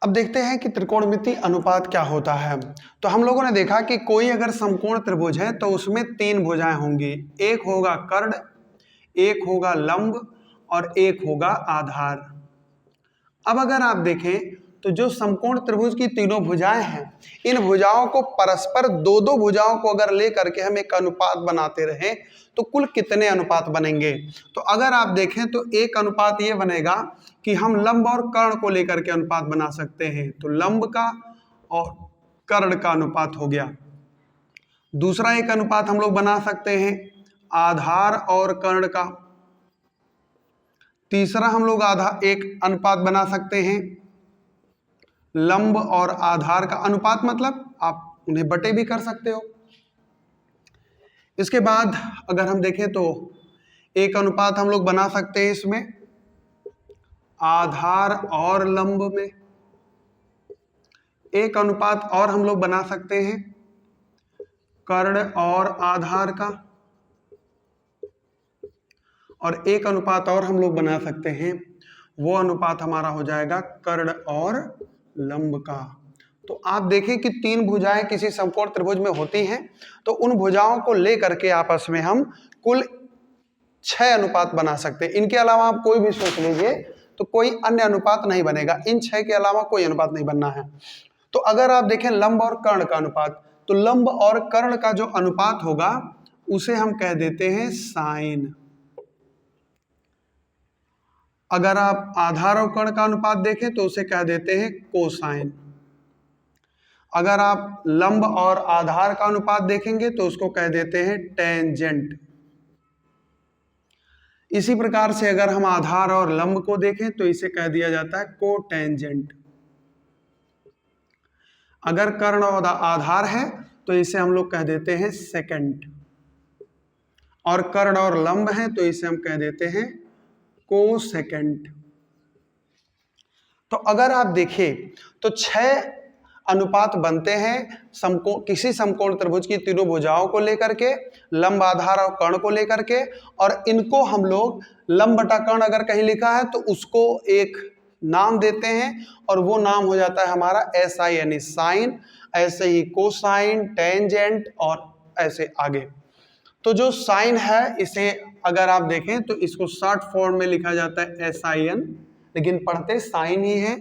अब देखते हैं कि त्रिकोणमितीय अनुपात क्या होता है। तो हम लोगों ने देखा कि कोई अगर समकोण त्रिभुज है तो उसमें तीन भुजाएं होंगी, एक होगा कर्ण, एक होगा लंब और एक होगा आधार। अब अगर आप देखें तो जो समकोण त्रिभुज की तीनों भुजाएं हैं, इन भुजाओं को परस्पर दो दो भुजाओं को अगर लेकर के हम एक अनुपात बनाते रहें तो कुल कितने अनुपात बनेंगे। तो अगर आप देखें तो एक अनुपात ये बनेगा कि हम लंब और कर्ण को लेकर के अनुपात बना सकते हैं, तो लंब का और कर्ण का अनुपात हो गया। दूसरा एक अनुपात हम लोग बना सकते हैं आधार और कर्ण का। तीसरा हम लोग एक अनुपात बना सकते हैं लंब और आधार का। अनुपात मतलब आप उन्हें बटे भी कर सकते हो। इसके बाद अगर हम देखें तो एक अनुपात हम लोग बना सकते हैं इसमें आधार और लंब में। एक अनुपात और हम लोग बना सकते हैं कर्ण और आधार का। और एक अनुपात और हम लोग बना सकते हैं, वो अनुपात हमारा हो जाएगा कर्ण और लंब का। तो आप देखें कि तीन भुजाएं किसी समकोण त्रिभुज में होती हैं, तो उन भुजाओं को लेकर के आपस में हम कुल 6 अनुपात बना सकते हैं। इनके अलावा आप कोई भी सोच लीजिए तो कोई अन्य अनुपात नहीं बनेगा, इन 6 के अलावा कोई अनुपात नहीं बनना है। तो अगर आप देखें लंब और कर्ण का अनुपात, तो लंब और कर्ण का जो अनुपात होगा उसे हम कह देते हैं साइन। अगर आप आधार और कर्ण का अनुपात देखें तो उसे कह देते हैं कोसाइन। अगर आप लंब और आधार का अनुपात देखेंगे तो उसको कह देते हैं टेंजेंट। इसी प्रकार से अगर हम आधार और लंब को देखें तो इसे कह दिया जाता है कोटेंजेंट। अगर कर्ण और आधार है तो इसे हम लोग कह देते हैं सेकेंट, और कर्ण और लंब है तो इसे हम कह देते हैं कोसेकेंट। तो अगर आप देखें तो 6 अनुपात बनते हैं किसी समकोण त्रिभुज की तीनों भुजाओं को लेकर के, लंब आधार और कर्ण को लेकर के, और इनको हम लोग लंब बटा कर्ण अगर कहीं लिखा है तो उसको एक नाम देते हैं और वो नाम हो जाता है हमारा एसआई यानी साइन, ऐसे ही कोसाइन, टेंजेंट और ऐसे आगे। तो जो साइन है इसे अगर आप देखें तो इसको शॉर्ट फॉर्म में लिखा जाता है एसआईएन, लेकिन पढ़ते साइन ही है।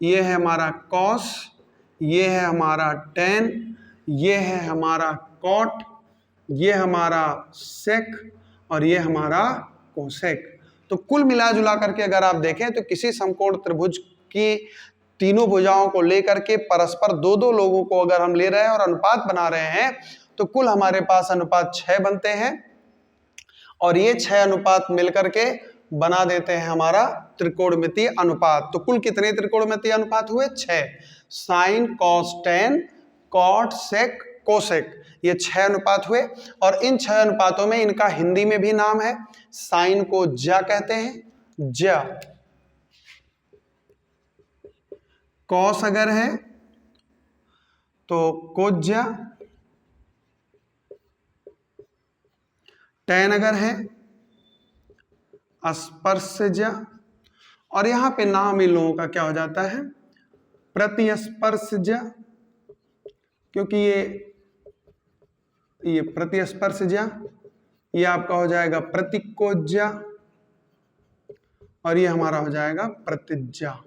ये है हमारा कॉस, ये है हमारा टेन, ये है हमारा कॉट, ये हमारा सेक और ये हमारा कोसेक। तो कुल मिला जुला करके अगर आप देखें तो किसी समकोण त्रिभुज की तीनों भुजाओं को लेकर के परस्पर दो दो लोगों को अगर हम ले रहे हैं और अनुपात बना रहे हैं तो कुल हमारे पास अनुपात 6 बनते हैं, और ये 6 अनुपात मिलकर के बना देते हैं हमारा त्रिकोणमितीय अनुपात। तो कुल कितने त्रिकोणमितीय अनुपात हुए? 6। Sign, cos, tan, cot, sec, cosec, ये 6 अनुपात हुए। और इन 6 अनुपातों में इनका हिंदी में भी नाम है। साइन को ज्या कहते हैं, ज्या। कॉस अगर है तो कोज्या, टेन अगर है स्पर्शज्या, और यहां पे नाम इन लोगों का क्या हो जाता है? प्रतिस्पर्शज्या, क्योंकि ये प्रतिस्पर्शज्या, ये आपका हो जाएगा प्रतिकोज्या, और ये हमारा हो जाएगा प्रतिज्या।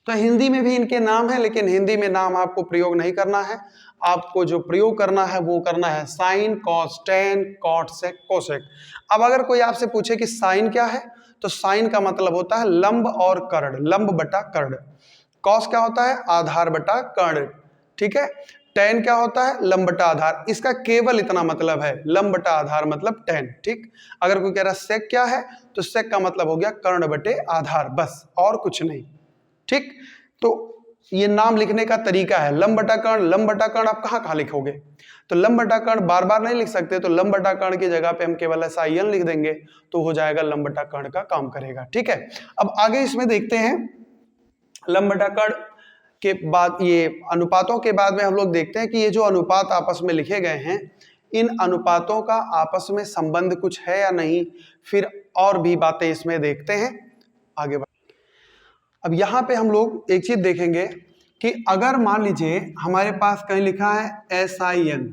तो हिंदी में भी इनके नाम है, लेकिन हिंदी में नाम आपको प्रयोग नहीं करना है। आपको जो प्रयोग करना है वो करना है sine, cos, tan, cot, sec, cosec. अब अगर कोई आपसे पूछे कि साइन क्या है, तो साइन का मतलब होता है लंब और कर्ण, लंब बटा कर्ण। कॉस क्या होता है? आधार बटा कर्ण, ठीक है। टेन क्या होता है? लंब बटा आधार। इसका केवल इतना मतलब है, लंब बटा आधार मतलब टेन, ठीक। अगर कोई कह रहा है सेक क्या है, तो सेक का मतलब हो गया कर्ण बटे आधार, बस और कुछ नहीं, ठीक। तो ये नाम लिखने का तरीका है, लंब बटा कर्ण। लंब बटा कर्ण आप कहां लिखोगे? तो लंब बटा कर्ण बार बार नहीं लिख सकते, तो लंब बटा कर्ण की जगह पे हम केवल एसआईएन लिख देंगे तो हो जाएगा लंब बटा कर्ण का काम करेगा, ठीक है। अब आगे इसमें देखते हैं लंब बटा कर्ण के बाद, ये अनुपातों के बाद में हम लोग देखते हैं कि ये जो अनुपात आपस में लिखे गए हैं, इन अनुपातों का आपस में संबंध कुछ है या नहीं, फिर और भी बातें इसमें देखते हैं आगे। अब यहां पे हम लोग एक चीज देखेंगे कि अगर मान लीजिए हमारे पास कहीं लिखा है SIN,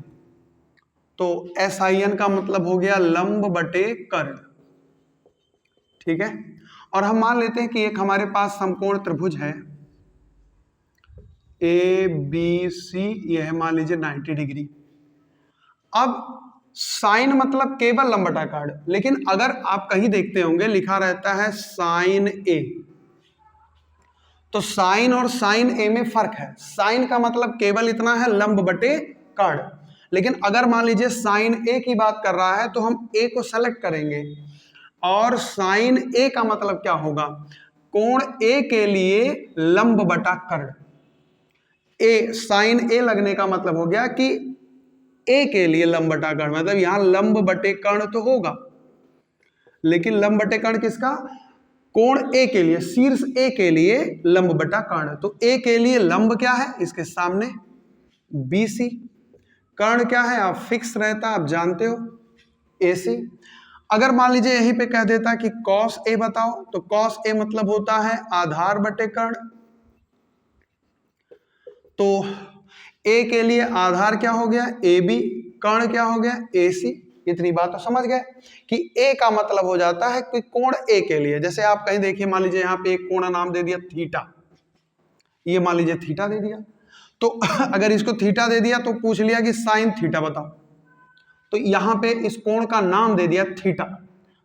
तो SIN का मतलब हो गया लंब बटे कर्ण, ठीक है। और हम मान लेते हैं कि एक हमारे पास समकोण त्रिभुज है ABC, यह है मान लीजिए 90 डिग्री। अब साइन मतलब केवल लंब बटा कर्ण, लेकिन अगर आप कहीं देखते होंगे लिखा रहता है साइन A, तो साइन और साइन A में फर्क है। साइन का मतलब केवल इतना है लंब बटे कर्ण, लेकिन अगर मान लीजिए साइन A की बात कर रहा है तो हम A को सेलेक्ट करेंगे, और साइन A का मतलब क्या होगा, कोण A के लिए लंब बटा कर्ण। A साइन A लगने का मतलब हो गया कि A के लिए लंब बटा कर्ण, मतलब यहां लंब बटे कर्ण तो होगा, लेकिन लंब बटे कर्ण किसका, कोण A के लिए, शीर्ष A के लिए लंब बटा कर्ण। तो A के लिए लंब क्या है, इसके सामने BC, कर्ण क्या है, आप फिक्स रहता आप जानते हो AC। अगर मान लीजिए यहीं पे कह देता कि cos A बताओ, तो cos A मतलब होता है आधार बटे कर्ण। तो A के लिए आधार क्या हो गया AB, कर्ण क्या हो गया AC। इतनी बात तो समझ गए कि A का मतलब हो जाता है कि कोण A के लिए, जैसे आप कहीं देखिए मान लीजिए यहाँ पे एक कोण नाम दे दिया थीटा, ये मान लीजिए थीटा दे दिया, तो अगर इसको थीटा दे दिया तो पूछ लिया कि साइन थीटा बताओ, तो यहां पे इस कोण का नाम दे दिया थीटा।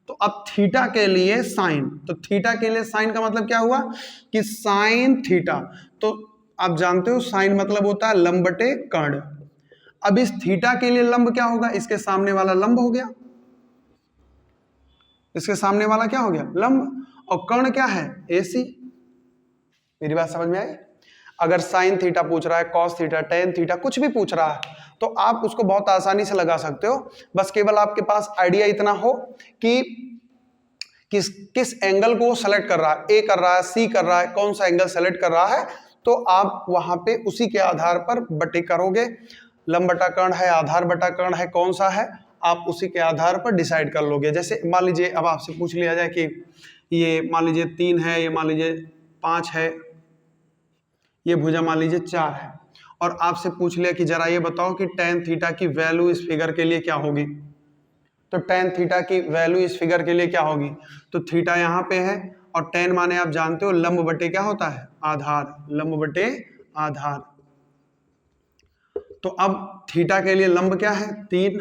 तो अब थीटा के लिए साइन, तो थीटा के लिए साइन का मतलब क्या हुआ कि साइन थीटा। तो आप जानते हो साइन मतलब होता है लंब बटे कर्ण। अब इस थीटा के लिए लंब क्या होगा, इसके सामने वाला लंब हो गया, इसके सामने वाला क्या हो गया लंब, और कर्ण क्या है AC। मेरी बात समझ में आई। अगर साइन थीटा पूछ रहा है, कॉस थीटा, टेन थीटा, कुछ भी पूछ रहा है, तो आप उसको बहुत आसानी से लगा सकते हो। बस केवल आपके पास आइडिया इतना हो कि किस एंगल को सेलेक्ट कर रहा है, A कर रहा है, C कर रहा है, कौन सा एंगल सेलेक्ट कर रहा है, तो आप वहां पे उसी के आधार पर बटे करोगे। लंब बटा कर्ण है, आधार बटा कर्ण है, कौन सा है, आप उसी के आधार पर डिसाइड कर लोगे। जैसे मान लीजिए अब आपसे पूछ लिया जाए कि ये मान लीजिए 3 है, ये मान लीजिए 5 है, ये भुजा मान लीजिए 4 है, और आपसे पूछ लिया कि जरा ये बताओ कि tan थीटा की वैल्यू इस फिगर के लिए क्या होगी। तो tan थीटा की वैल्यू इस फिगर के लिए क्या होगी, तो थीटा यहाँ पे है, और tan माने आप जानते हो लंब बटे क्या होता है आधार, लंब बटे आधार। तो अब थीटा के लिए लंब क्या है 3,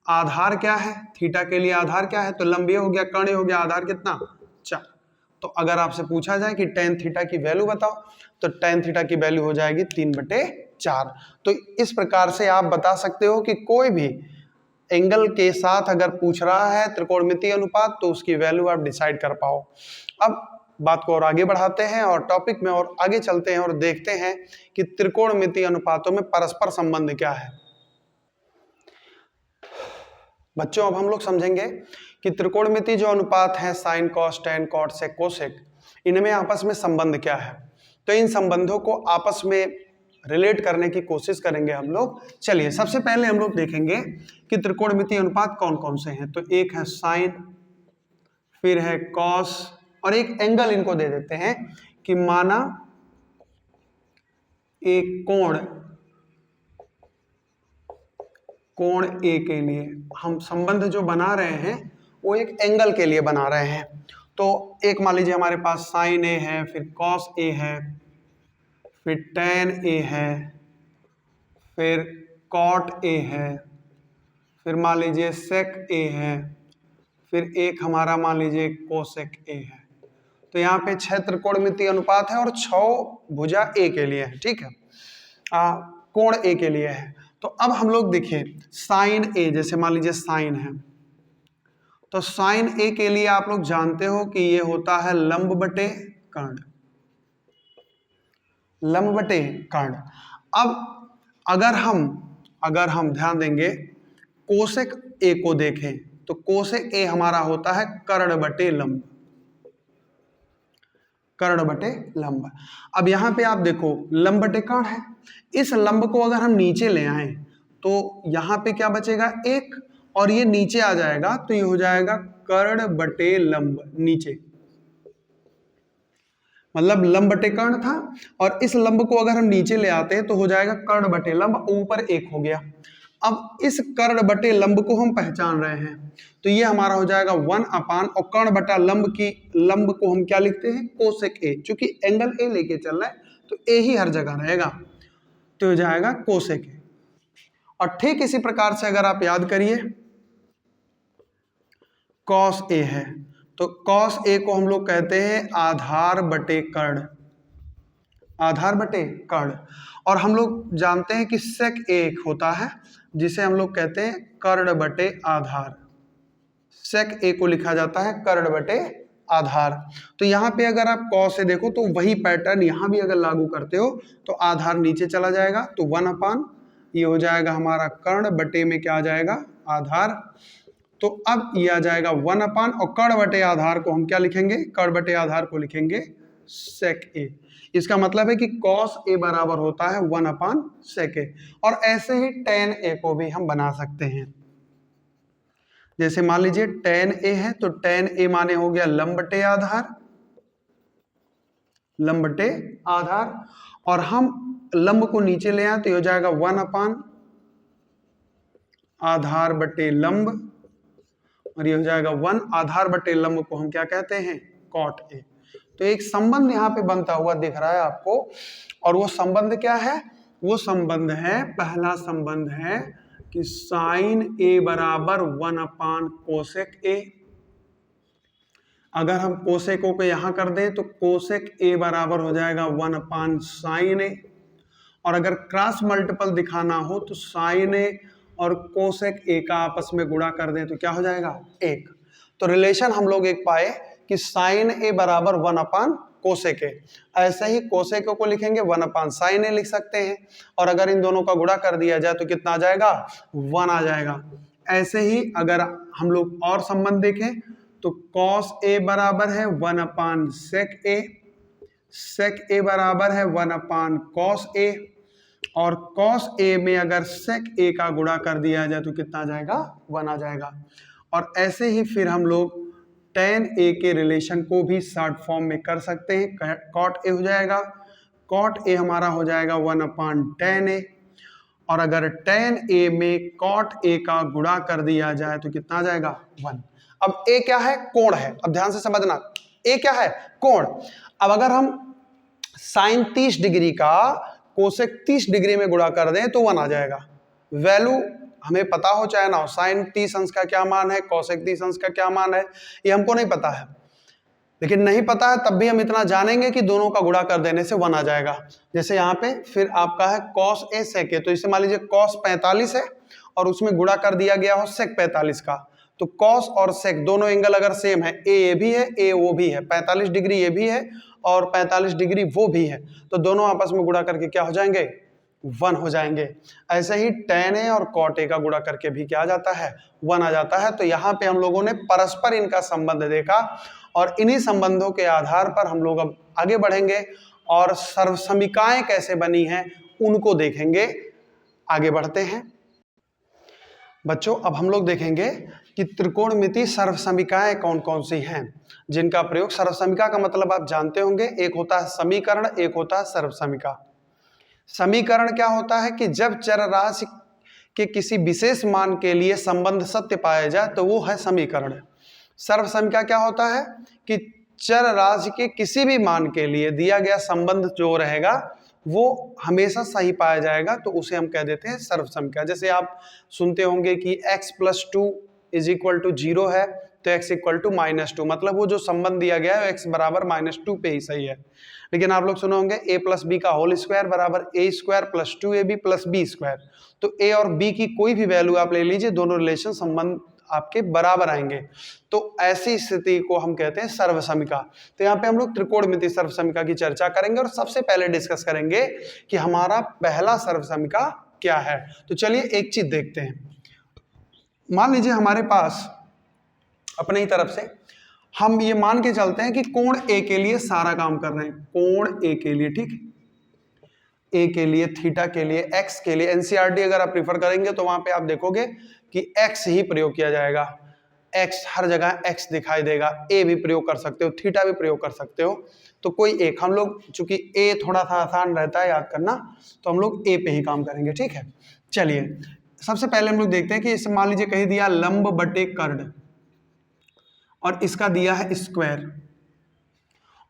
आधार क्या है, थीटा के लिए आधार क्या है, तो लंब ये हो गया, कर्ण ये हो गया, आधार कितना 4। तो अगर आपसे पूछा जाए कि tan थीटा की वैल्यू बताओ, तो tan थीटा की वैल्यू हो जाएगी 3/4। तो इस प्रकार से आप बता सकते हो कि कोई भी एंगल के साथ अगर पूछ रहा है त्रिकोणमितीय अनुपात, तो उसकी वैल्यू आप डिसाइड कर पाओ। अब बात को और आगे बढ़ाते हैं और टॉपिक में और आगे चलते हैं और देखते हैं कि त्रिकोणमितीय अनुपातों में परस्पर संबंध क्या है। बच्चों अब हम लोग समझेंगे कि त्रिकोणमितीय जो अनुपात है sine cos tan cot sec cosec, इनमें आपस में संबंध क्या है। तो इन संबंधों को आपस में रिलेट करने की कोशिश करेंगे हम लोग। चलिए सबसे पहले हम लोग देखेंगे कि त्रिकोणमितीय अनुपात कौन कौन से हैं। तो एक है साइन, फिर है कॉस, और एक एंगल इनको दे देते हैं कि माना एक कोण A के लिए हम संबंध जो बना रहे हैं वो एक एंगल के लिए बना रहे हैं। तो एक मान लीजिए हमारे पास साइन A है, फिर कॉस A है, फिर टेन A है, फिर कॉट A है, फिर मान लीजिए सेक A है, फिर एक हमारा मान लीजिए कोसेक A है। तो यहाँ पे 6 त्रिकोणमितीय अनुपात है और 6 भुजा A के लिए है, ठीक है, कोण A के लिए है। तो अब हम लोग देखिए साइन A, जैसे मान लीजिए साइन है, तो साइन A के लिए आप लोग जानते हो कि ये होता है लंब बटे कर्ण, लंब बटे कर्ण। अब अगर हम ध्यान देंगे कोसेक A को देखें, तो कोसेक A हमारा होता है कर्ण बटे लंब, कर्ण बटे लंब। अब यहां पे आप देखो लंब बटे कर्ण है, इस लंब को अगर हम नीचे ले आए तो यहां पे क्या बचेगा 1, और ये नीचे आ जाएगा तो ये हो जाएगा कर्ण बटे लंब नीचे। मतलब लंब बटे कर्ण था, और इस लंब को अगर हम नीचे ले आते हैं तो हो जाएगा कर्ण बटे लंब, ऊपर 1 हो गया। अब इस कर्ण बटे लंब को हम पहचान रहे हैं, तो ये हमारा हो जाएगा 1 अपान, और कर्ण बटा लंब को हम क्या लिखते हैं, कोसेक ए, चूंकि एंगल ए लेके चल रहा है तो ए ही हर जगह रहेगा, तो हो जाएगा कोसेक ए। और ठीक इसी प्रकार से अगर आप याद करिए कॉस ए है, तो कॉस ए को हम लोग कहते हैं आधार बटे कर्ण, आधार बटे कर्ण। और हम लोग जानते हैं कि सेक ए एक होता है जिसे हम लोग कहते हैं कर्ण बटे आधार, सेक ए को लिखा जाता है कर्ण बटे आधार। तो यहाँ पे अगर आप कॉस ए देखो तो वही पैटर्न यहाँ भी अगर लागू करते हो तो आधार नीचे चला जाएगा, तो 1 अपान ये हो जाएगा हमारा कर्ण बटे में क्या आ जाएगा, आधार। तो अब ये आ जाएगा 1 अपान, और कर्ण बटे आधार को हम क्या लिखेंगे, कर्ण बटे आधार को लिखेंगे सेक ए। इसका मतलब है कि कॉस ए बराबर होता है 1 अपान सेक ए। और ऐसे ही टेन ए को भी हम बना सकते हैं। जैसे मान लीजिए टेन ए है, तो टेन ए माने हो गया लंब बटे आधार, लंब बटे आधार, और हम लंब को नीचे ले आए तो ये हो जाएगा 1 अपान आधार बटे लंब, और ये हो जाएगा 1 आधार बटे लंब को हम क्या कहते हैं, कॉट ए। तो एक संबंध यहाँ पे बनता हुआ दिख रहा है आपको, और वो संबंध क्या है, वो संबंध है, पहला संबंध है कि साइन ए बराबर 1 अपान कोसेक ए। अगर हम कोसेको को यहां कर दें तो कोसेक ए बराबर हो जाएगा 1 अपान साइन ए, और अगर क्रॉस मल्टीपल दिखाना हो तो साइन ए और कोसेक ए का आपस में गुणा कर दें तो क्या हो जाएगा, 1। तो रिलेशन हम लोग एक पाए कि साइन ए बराबर 1 अपान कोसेक ए। ऐसे ही कोसेक को लिखेंगे 1 अपान साइन ए लिख सकते हैं, और अगर इन दोनों का गुणा कर दिया जाए तो कितना आ जाएगा, 1 आ जाएगा। ऐसे ही अगर हम लोग और संबंध देखें तो कॉस ए बराबर है 1 अपान सेक ए, सेक ए बराबर है 1 अपान कॉस ए, और कॉस ए में अगर सेक ए का गुणा कर दिया जाए तो कितना आ जाएगा, 1 आ जाएगा। और ऐसे ही फिर हम लोग टेन ए के रिलेशन को भी शॉर्ट फॉर्म में कर सकते हैं, कॉट ए हो जाएगा, कॉट ए हमारा हो जाएगा 1 अपान टेन ए, और अगर टेन ए में कॉट ए का गुणा कर दिया जाए तो कितना आ जाएगा, 1। अब ए क्या है, कोण है। अब ध्यान से समझना, ए क्या है, कोण। अब अगर हम साइन 30 डिग्री का कोसेक 30 डिग्री में गुणा कर दें तो 1 आ जाएगा। वैल्यू हमें पता हो चाहे ना हो, साइन 30 अंश का क्या मान है, कोसेक 30 अंश का क्या मान है, ये हमको नहीं पता है, लेकिन नहीं पता है तब भी हम इतना जानेंगे कि दोनों का गुणा कर देने से 1 आ जाएगा। जैसे यहाँ पे फिर आपका है कॉस ए सेक ए, तो इसे मान लीजिए कॉस 45 है और उसमें गुणा कर दिया गया हो सेक 45 का, तो कॉस और सेक दोनों एंगल अगर सेम है, ए भी है ए वो भी है, 45 डिग्री ये भी है और 45 डिग्री वो भी है, तो दोनों आपस में गुणा करके क्या हो जाएंगे, 1 हो जाएंगे। ऐसे ही टेन ए और कॉट ए का गुणा करके भी क्या आ जाता है, 1 आ जाता है। तो यहाँ पे हम लोगों ने परस्पर इनका संबंध देखा, और इन्हीं संबंधों के आधार पर हम लोग अब आगे बढ़ेंगे और सर्वसमीकाएं कैसे बनी हैं उनको देखेंगे। आगे बढ़ते हैं बच्चों, अब हम लोग देखेंगे कि त्रिकोणमिति सर्वसमीकाएं कौन कौन सी हैं जिनका प्रयोग, सर्वसमीका का मतलब आप जानते होंगे, एक होता है समीकरण, एक होता है सर्वसमीका। समीकरण क्या होता है कि जब चर राशि के किसी विशेष मान के लिए संबंध सत्य पाया जाए तो वो है समीकरण। सर्वसमीका क्या होता है कि चर राशि के किसी भी मान के लिए दिया गया संबंध जो रहेगा वो हमेशा सही पाया जाएगा, तो उसे हम कह देते हैं सर्वसमीका। जैसे आप सुनते होंगे कि x + 2 = 0 है तो x = -2, मतलब वो जो संबंध दिया गया है x बराबर -2 पे ही सही है। लेकिन आप लोग सुने होंगे a + b का होल स्क्वायर बराबर a² + 2ab + b², तो a और b की कोई भी वैल्यू आप ले लीजिए, दोनों रिलेशन संबंध आपके बराबर आएंगे, तो ऐसी स्थिति को हम कहते हैं सर्वसमीका। तो यहाँ पे हम लोग त्रिकोणमिति सर्वसमीका की चर्चा करेंगे और सबसे पहले डिस्कस करेंगे कि हमारा पहला सर्वसमीका क्या है। तो चलिए एक चीज देखते हैं। मान लीजिए हमारे पास अपने ही तरफ से हम ये मान के चलते हैं कि कोण ए के लिए सारा काम कर रहे हैं, कोण ए के लिए, ठीक, ए के लिए, थीटा के लिए, एक्स के लिए। एनसीईआरटी अगर आप प्रीफर करेंगे तो वहां पे आप देखोगे कि एक्स ही प्रयोग किया जाएगा, एक्स हर जगह एक्स दिखाई देगा, ए भी प्रयोग कर सकते हो, थीटा भी प्रयोग कर सकते हो। तो कोई एक, हम लोग चूंकि ए थोड़ा सा आसान रहता है याद करना, तो हम लोग ए पे ही काम करेंगे, ठीक है। चलिए सबसे पहले हम लोग देखते हैं कि इसे मान लीजिए कहीं दिया लंब बटे कर्ण और इसका दिया है स्क्वायर,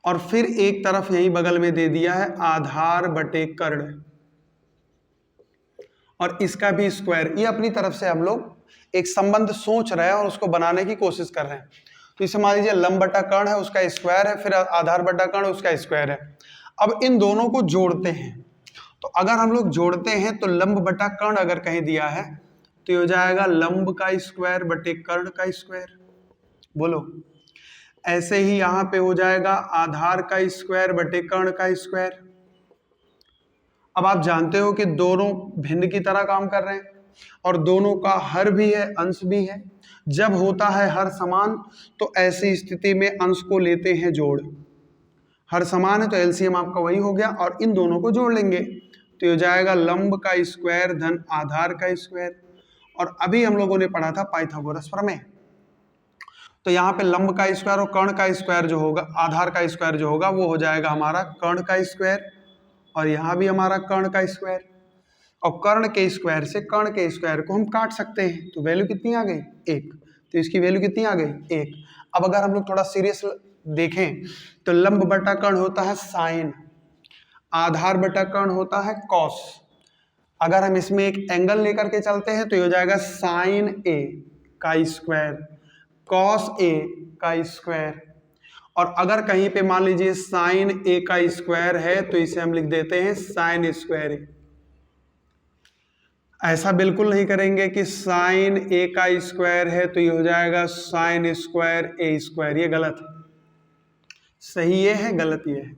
और फिर एक तरफ यही बगल में दे दिया है आधार बटे कर्ण और इसका भी स्क्वायर। ये अपनी तरफ से हम लोग एक संबंध सोच रहे हैं और उसको बनाने की कोशिश कर रहे हैं। तो इसे मान लीजिए लंब बटा कर्ण है, उसका स्क्वायर है, फिर आधार बटा कर्ण उसका स्क्वायर है। अब इन दोनों को जोड़ते हैं, तो अगर हम लोग जोड़ते हैं तो लंब बटा कर्ण अगर कहीं दिया है तो ये हो जाएगा लंब का स्क्वायर बटे कर्ण का स्क्वायर। बोलो, ऐसे ही यहां पे हो जाएगा आधार का स्क्वायर बटे कर्ण का स्क्वायर। अब आप जानते हो कि दोनों भिन्न की तरह काम कर रहे हैं और दोनों का हर भी है, अंश भी है। जब होता है हर समान तो ऐसी स्थिति में अंश को लेते हैं जोड़। हर समान है तो एलसीएम आपका वही हो गया और इन दोनों को जोड़ लेंगे तो हो जाएगा लंब का स्क्वायर धन आधार का स्क्वायर। और अभी हम लोगों ने पढ़ा था पाइथागोरस प्रमेय, तो यहाँ पे लंब का स्क्वायर और कर्ण का स्क्वायर जो होगा, आधार का स्क्वायर जो होगा वो हो जाएगा हमारा कर्ण का स्क्वायर, और यहाँ भी हमारा कर्ण का स्क्वायर। और कर्ण के स्क्वायर से कर्ण के स्क्वायर को हम काट सकते हैं, तो वैल्यू कितनी आ गई? 1। तो इसकी वैल्यू कितनी आ गई? 1। अब अगर हम लोग थोड़ा सीरियस देखें तो लंब बटा कर्ण होता है साइन, आधार बटा कर्ण होता है कॉस। अगर हम इसमें एक एंगल लेकर के चलते हैं तो ये हो जाएगा साइन ए का स्क्वायर कॉस ए का स्क्वायर। और अगर कहीं पे मान लीजिए साइन ए का स्क्वायर है तो इसे हम लिख देते हैं साइन स्क्वायर ए। ऐसा बिल्कुल नहीं करेंगे कि साइन ए का स्क्वायर है तो ये हो जाएगा साइन स्क्वायर ए स्क्वायर, ये गलत है। सही ये है, गलत ये है।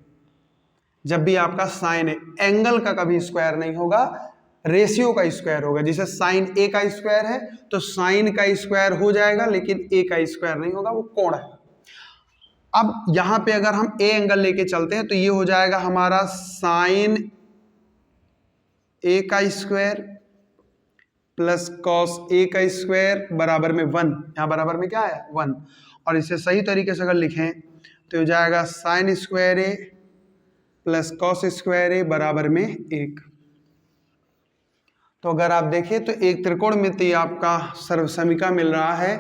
जब भी आपका साइन ए, एंगल का कभी स्क्वायर नहीं होगा, रेशियो का स्क्वायर होगा। जैसे साइन ए का स्क्वायर है तो साइन का स्क्वायर हो जाएगा लेकिन ए का स्क्वायर नहीं होगा, वो कोण है। अब यहां पे अगर हम ए एंगल लेके चलते हैं तो ये हो जाएगा हमारा साइन ए का स्क्वायर प्लस कॉस ए का स्क्वायर बराबर में 1। यहां बराबर में क्या है? 1। और इसे सही तरीके से अगर लिखें तो हो जाएगा sign square A plus cos square ए बराबर में 1। तो अगर आप देखें तो एक त्रिकोणमितीय आपका सर्वसमीका मिल रहा है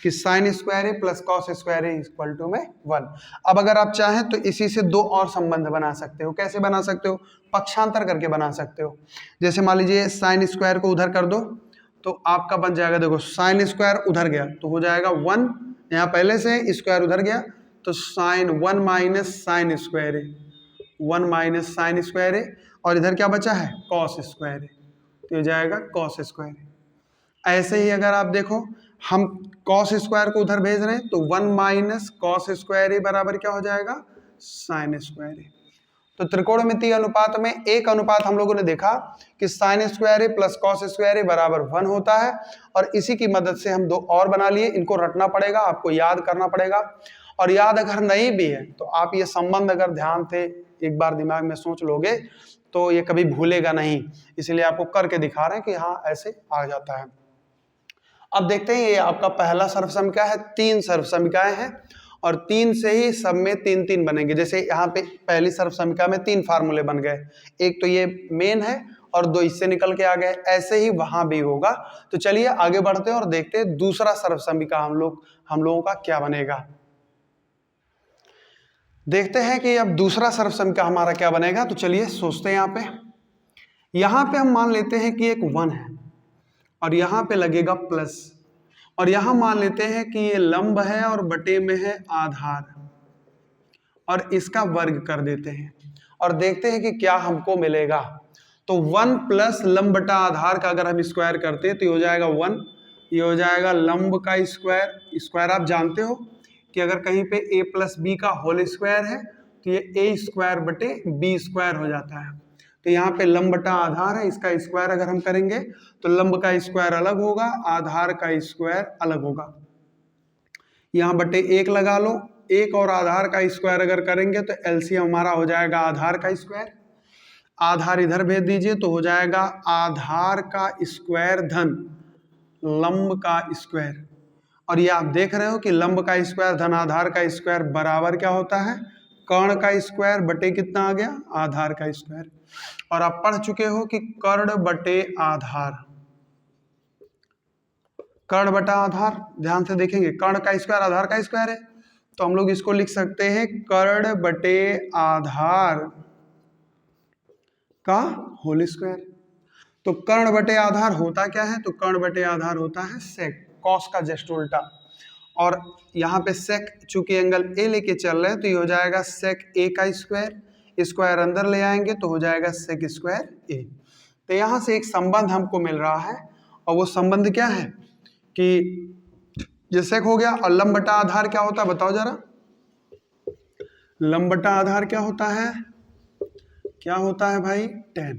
कि sine square A plus cos square A equal to में 1। अब अगर आप चाहें तो इसी से दो और संबंध बना सकते हो। कैसे बना सकते हो? पक्षांतर करके बना सकते हो। जैसे मान लीजिए साइन स्क्वायर को उधर कर दो तो आपका बन जाएगा, देखो साइन स्क्वायर उधर गया तो हो जाएगा 1, यहाँ पहले से स्क्वायर उधर गया तो साइन 1 माइनस साइन स्क्वायर ए, 1 माइनस साइन स्क्वायर ए, और इधर क्या बचा है? कॉस स्क्वायर ए, तो हो जाएगा कॉस स्क्वायर ए। ऐसे ही अगर आप देखो हम कॉस स्क्वायर को उधर भेज रहे हैं तो 1 माइनस कॉस स्क्वायर ए बराबर क्या हो जाएगा? साइन स्क्वायर ए। तो त्रिकोणमितीय अनुपात में एक अनुपात हम लोगों ने देखा कि sine square A plus cos square ए बराबर 1 होता है, और इसी की मदद से हम दो और बना लिए। इनको रटना पड़ेगा, आपको याद करना पड़ेगा, और याद अगर नहीं भी है तो आप ये संबंध अगर ध्यान से एक बार दिमाग में सोच लोगे तो ये कभी भूलेगा नहीं, इसलिए आपको करके दिखा रहे हैं कि हाँ ऐसे आ जाता है। अब देखते हैं, ये आपका पहला सर्वसमीका है, 3 सर्वसमीकाएं हैं और 3 से ही सब में 3-3 बनेंगे। जैसे यहाँ पे पहली सर्वसमीका में 3 फार्मूले बन गए, एक तो ये मेन है और 2 इससे निकल के आ गए, ऐसे ही वहां भी होगा। तो चलिए आगे बढ़ते हैं और देखते हैं दूसरा सर्वसमीका हम लोगों का क्या बनेगा। देखते हैं कि अब दूसरा सर्वसमीका हमारा क्या बनेगा। तो चलिए सोचते हैं। यहाँ पे हम मान लेते हैं कि एक 1 है और यहाँ पे लगेगा प्लस, और यहाँ मान लेते हैं कि ये लंब है और बटे में है आधार, और इसका वर्ग कर देते हैं और देखते हैं कि क्या हमको मिलेगा। तो 1 प्लस लंब बटा आधार का अगर हम स्क्वायर करते हैं तो ये हो जाएगा 1, ये हो जाएगा लंब का स्क्वायर। स्क्वायर आप जानते हो कि अगर कहीं पे a प्लस बी का होल स्क्वायर है तो ये a स्क्वायर बटे b स्क्वायर हो जाता है। तो यहाँ पे लंब बटा आधार है, इसका स्क्वायर अगर हम करेंगे तो लंब का स्क्वायर अलग होगा, आधार का स्क्वायर अलग होगा। यहाँ बटे 1 लगा लो, 1 और आधार का स्क्वायर अगर करेंगे तो एलसीएम हमारा हो जाएगा आधार का स्क्वायर। आधार इधर भेज दीजिए तो हो जाएगा आधार का स्क्वायर धन लंब का स्क्वायर। और ये आप देख रहे हो कि लंब का स्क्वायर धन आधार का स्क्वायर बराबर क्या होता है? कर्ण का स्क्वायर बटे कितना आ गया, आधार का स्क्वायर। और आप पढ़ चुके हो कि कर्ण बटे आधार, कर्ण बटा आधार, ध्यान से देखेंगे, कर्ण का स्क्वायर आधार का स्क्वायर है, तो हम लोग इसको लिख सकते हैं कर्ण बटे आधार का होल स्क्वायर। तो कर्ण बटे आधार होता क्या है, तो कर्ण बटे आधार होता है सेक, कॉस का जस्ट उल्टा। और यहाँ पे सेक चूंकि एंगल ए लेके चल रहे हैं तो ये हो जाएगा सेक ए का स्क्वायर, स्क्वायर अंदर ले आएंगे तो हो जाएगा सेक स्क्वायर ए। तो यहाँ से एक संबंध हमको मिल रहा है, और वो संबंध क्या है कि ये सेक हो गया, और लंब बटा आधार क्या होता है बताओ जरा, लंब बटा आधार क्या होता है, क्या होता है भाई, tan।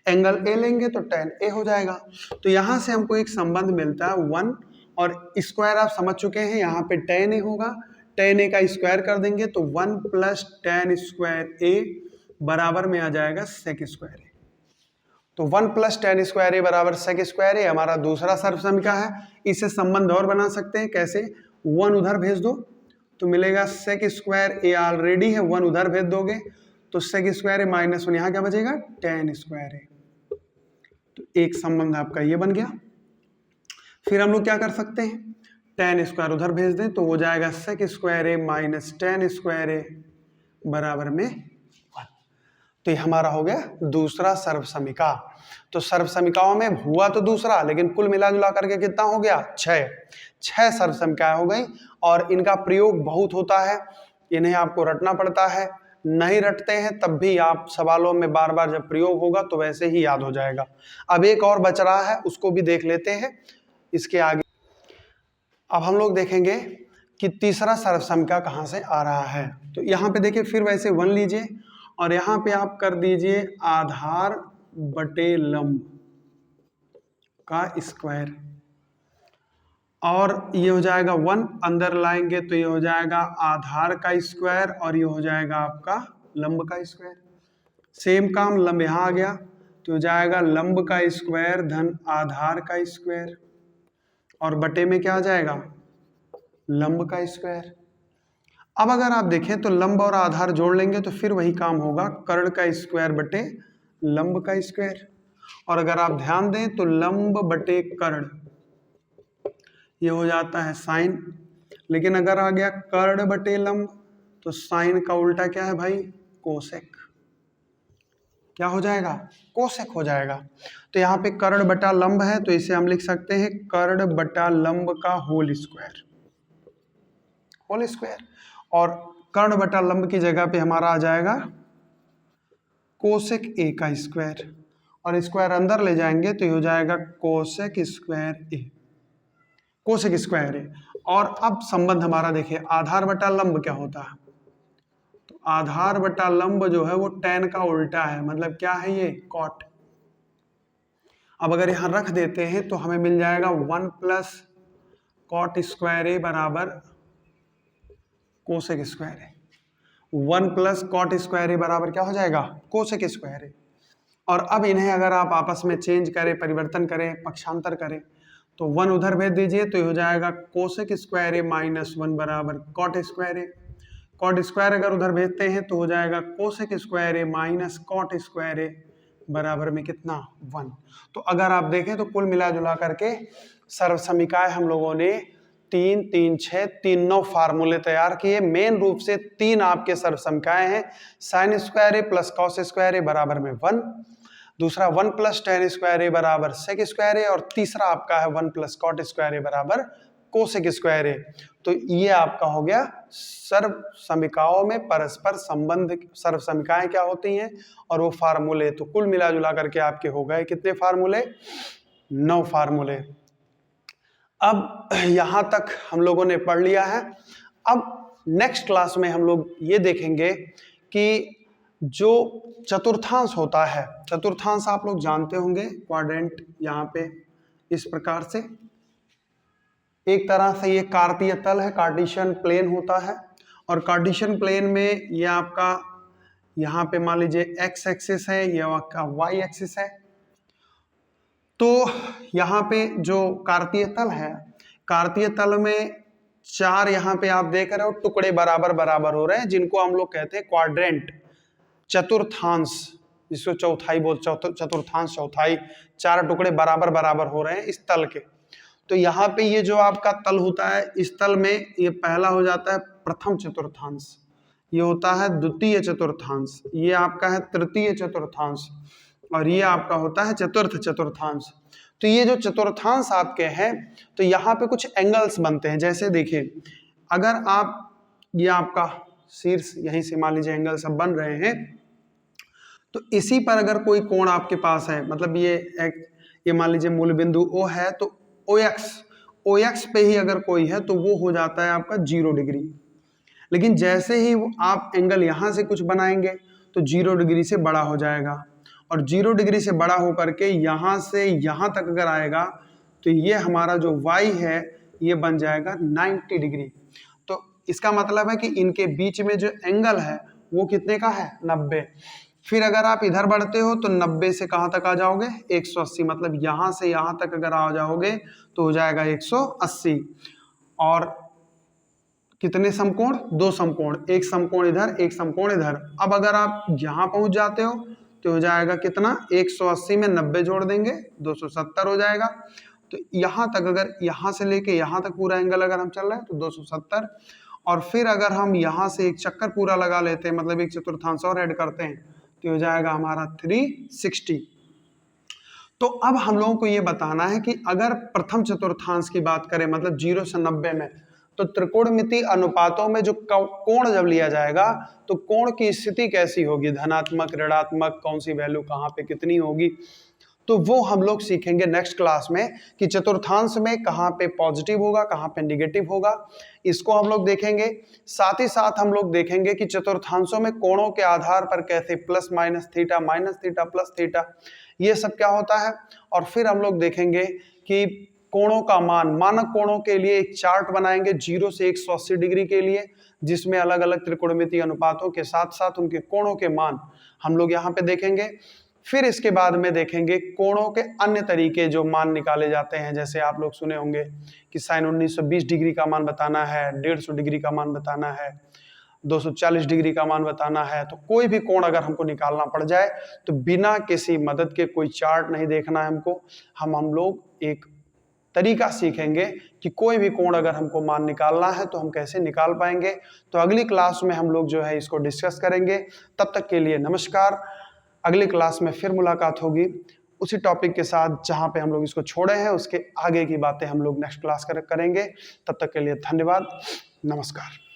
एंगल ए लेंगे तो tan ए हो जाएगा। तो यहां से हमको एक संबंध मिलता है 1, और स्क्वायर आप समझ चुके हैं, यहाँ पे tan ए होगा, tan ए का स्क्वायर कर देंगे तो 1 प्लस tan स्क्वायर ए बराबर में आ जाएगा सेक स्क्वायर ए। तो 1 प्लस tan स्क्वायर ए बराबर सेक स्क्वायर ए हमारा दूसरा सर्वसमीका है। इसे संबंध और बना सकते हैं, कैसे, 1 उधर भेज दो तो मिलेगा सेक स्क्वायर ए ऑलरेडी है, 1 उधर भेज दोगे तो सेक स्क्वायर ए माइनस 1, यहाँ क्या बचेगा, tan स्क्वायर ए। तो एक संबंध आपका ये बन गया। फिर हम लोग क्या कर सकते हैं, tan स्क्वायर उधर भेज दें तो हो जाएगा सेक स्क्वायर ए माइनस tan स्क्वायर ए बराबर में 1। तो ये हमारा हो गया दूसरा सर्वसमीका। तो सर्वसमीकाओं में हुआ तो दूसरा, लेकिन कुल मिला जुला करके कितना हो गया, 6 सर्वसमीकाएं हो गई। और इनका प्रयोग बहुत होता है, इन्हें आपको रटना पड़ता है, नहीं रटते हैं तब भी आप सवालों में बार बार जब प्रयोग होगा तो वैसे ही याद हो जाएगा। अब एक और बच रहा है, उसको भी देख लेते हैं इसके आगे। अब हम लोग देखेंगे कि तीसरा सर्वसमीका कहाँ से आ रहा है। तो यहाँ पे देखिए, फिर वैसे 1 लीजिए और यहाँ पे आप कर दीजिए आधार बटे लंब का स्क्वायर, और ये हो जाएगा 1, अंदर लाएंगे तो ये हो जाएगा आधार का स्क्वायर, और ये हो जाएगा आपका लंब का स्क्वायर। सेम काम लंब यहाँ आ गया तो हो जाएगा लंब का स्क्वायर धन आधार का स्क्वायर, और बटे में क्या आ जाएगा, लंब का स्क्वायर। अब अगर आप देखें तो लंब और आधार जोड़ लेंगे तो फिर वही काम होगा, कर्ण का स्क्वायर बटे लंब का स्क्वायर। और अगर आप ध्यान दें तो लंब बटे कर्ण ये हो जाता है साइन, लेकिन अगर आ गया कर्ण बटे लंब तो साइन का उल्टा क्या है भाई, कोसेक। क्या हो जाएगा, कोसेक हो जाएगा। तो यहाँ पे कर्ण बटा लंब है तो इसे हम लिख सकते हैं कर्ण बटा लंब का होल स्क्वायर, होल स्क्वायर। और कर्ण बटा लंब की जगह पे हमारा आ जाएगा कोसेक ए का स्क्वायर, और स्क्वायर अंदर ले जाएंगे तो ये हो जाएगा कोसेक स्क्वायर ए, कोसेक स्क्वायर ए। और अब संबंध हमारा देखिए, आधार बटा लंब क्या होता है, तो आधार बटा लंब जो है वो tan का उल्टा है, मतलब क्या है ये, कॉट। अब अगर यहां रख देते हैं तो हमें मिल जाएगा 1 प्लस कॉट स्क्वायर ए बराबर कोसेक स्क्वायर ए। 1 प्लस कॉट स्क्वायर ए बराबर क्या हो जाएगा, कोसेक स्क्वायर ए। और अब इन्हें अगर आप आपस में चेंज करें, परिवर्तन करें, पक्षांतर करें तो 1 उधर भेज दीजिए तो ये हो जाएगा कोसेक स्क्वायर ए माइनस 1 बराबर कॉट स्क्वायर ए। कॉट स्क्वायर अगर उधर भेजते हैं तो हो जाएगा कोसेक स्क्वायर ए माइनस कॉट स्क्वायर ए बराबर में कितना, 1। तो अगर आप देखें तो कुल मिला जुला करके सर्वसमीकाएं हम लोगों ने 3, 3, 6, 3, 9 फार्मूले तैयार किए। मेन रूप से 3 आपके सर्वसमीकाएं हैं, sign square A plus cos square ए बराबर में 1, दूसरा 1 प्लस tan स्क्वायर ए बराबर सेक स्क्वायर ए, और तीसरा आपका है 1 प्लस कॉट स्क्वायर ए बराबर कोसेक स्क्वायर ए। तो ये आपका हो गया सर्वसमीकाओं में परस्पर संबंध, सर्वसमीकाएं क्या होती हैं और वो फार्मूले। तो कुल मिला जुला करके आपके हो गए कितने फार्मूले, 9 फार्मूले। अब यहां तक हम लोगों ने पढ़ लिया है। अब नेक्स्ट क्लास में हम लोग ये देखेंगे कि जो चतुर्थांश होता है, चतुर्थांश आप लोग जानते होंगे, क्वाड्रेंट यहाँ पे इस प्रकार से, एक तरह से ये कार्तीय तल है, कार्टेशियन प्लेन होता है, और कार्टेशियन प्लेन में ये आपका यहाँ पे मान लीजिए एक्स एक्सिस है, ये आपका वाई एक्सिस है। तो यहाँ पे जो कार्तीय तल है, कार्तीय तल में 4 यहाँ पे आप देख रहे हो टुकड़े बराबर बराबर हो रहे हैं, जिनको हम लोग कहते हैं क्वाड्रेंट, चतुर्थांश, जिसको चौथाई बोल, चतुर्थांश चौथाई, 4 टुकड़े बराबर बराबर हो रहे हैं इस तल के। तो यहाँ पे ये जो आपका तल होता है, इस तल में ये पहला हो जाता है प्रथम चतुर्थांश, ये होता है द्वितीय चतुर्थांश, ये आपका है तृतीय चतुर्थांश, और ये आपका होता है चतुर्थ चतुर्थांश। तो ये जो चतुर्थांश आपके हैं, तो यहाँ पे कुछ एंगल्स बनते हैं। जैसे देखिए, अगर आप, ये आपका शीर्ष यहीं से मान लीजिए एंगल सब बन रहे हैं, तो इसी पर अगर कोई कोण आपके पास है, मतलब ये मान लीजिए मूल बिंदु O है, तो OX पे ही अगर कोई है तो वो हो जाता है आपका 0 डिग्री। लेकिन जैसे ही आप एंगल यहाँ से कुछ बनाएंगे तो 0 डिग्री से बड़ा हो जाएगा, और 0 डिग्री से बड़ा होकर के यहाँ से यहाँ तक अगर आएगा तो ये हमारा जो Y है ये बन जाएगा 90 डिग्री। तो इसका मतलब है कि इनके बीच में जो एंगल है वो कितने का है, 90। फिर अगर आप इधर बढ़ते हो तो 90 से कहाँ तक आ जाओगे, 180, मतलब यहाँ से यहाँ तक अगर आ जाओगे तो हो जाएगा 180। और कितने समकोण, 2 समकोण, एक समकोण इधर एक समकोण इधर। अब अगर आप यहाँ पहुंच जाते हो तो हो जाएगा कितना, 180 में 90 जोड़ देंगे 270 हो जाएगा। तो यहाँ तक, अगर यहाँ से लेके यहाँ तक पूरा एंगल अगर हम चल रहे हैं तो 270। और फिर अगर हम यहाँ से एक चक्कर पूरा लगा लेते हैं, मतलब एक चतुर्थांश और ऐड करते हैं, तो हो जाएगा हमारा 360। तो अब हम लोगों को ये बताना है कि अगर प्रथम चतुर्थांश की बात करें, मतलब 0 से 90 में, तो त्रिकोणमितीय अनुपातों में जो कोण जब लिया जाएगा तो कोण की स्थिति कैसी होगी, धनात्मक, ऋणात्मक, कौन सी वैल्यू कहाँ पे कितनी होगी, तो वो हम लोग सीखेंगे नेक्स्ट क्लास में कि चतुर्थांश में कहाँ पे पॉजिटिव होगा, कहाँ पे निगेटिव होगा, इसको हम लोग देखेंगे। साथ ही साथ हम लोग देखेंगे कि चतुर्थांशों में कोणों के आधार पर कैसे plus minus theta, minus theta, plus theta, ये सब क्या होता है। और फिर हम लोग देखेंगे कि कोणों का मान, मानक कोणों के लिए एक चार्ट बनाएंगे 0 से 180 डिग्री के लिए, जिसमें अलग अलग त्रिकोणमितीय अनुपातों के साथ साथ उनके कोणों के मान हम लोग यहाँ पे देखेंगे। फिर इसके बाद में देखेंगे कोणों के अन्य तरीके जो मान निकाले जाते हैं, जैसे आप लोग सुने होंगे कि साइन 1920 डिग्री का मान बताना है, 150 डिग्री का मान बताना है, 240 डिग्री का मान बताना है। तो कोई भी कोण अगर हमको निकालना पड़ जाए तो बिना किसी मदद के, कोई चार्ट नहीं देखना है हमको, हम लोग एक तरीका सीखेंगे कि कोई भी कोण अगर हमको मान निकालना है तो हम कैसे निकाल पाएंगे। तो अगली क्लास में हम लोग जो है इसको डिस्कस करेंगे। तब तक के लिए नमस्कार। अगली क्लास में फिर मुलाकात होगी उसी टॉपिक के साथ जहां पे हम लोग इसको छोड़े हैं, उसके आगे की बातें हम लोग नेक्स्ट क्लास करेंगे। तब तक के लिए धन्यवाद, नमस्कार।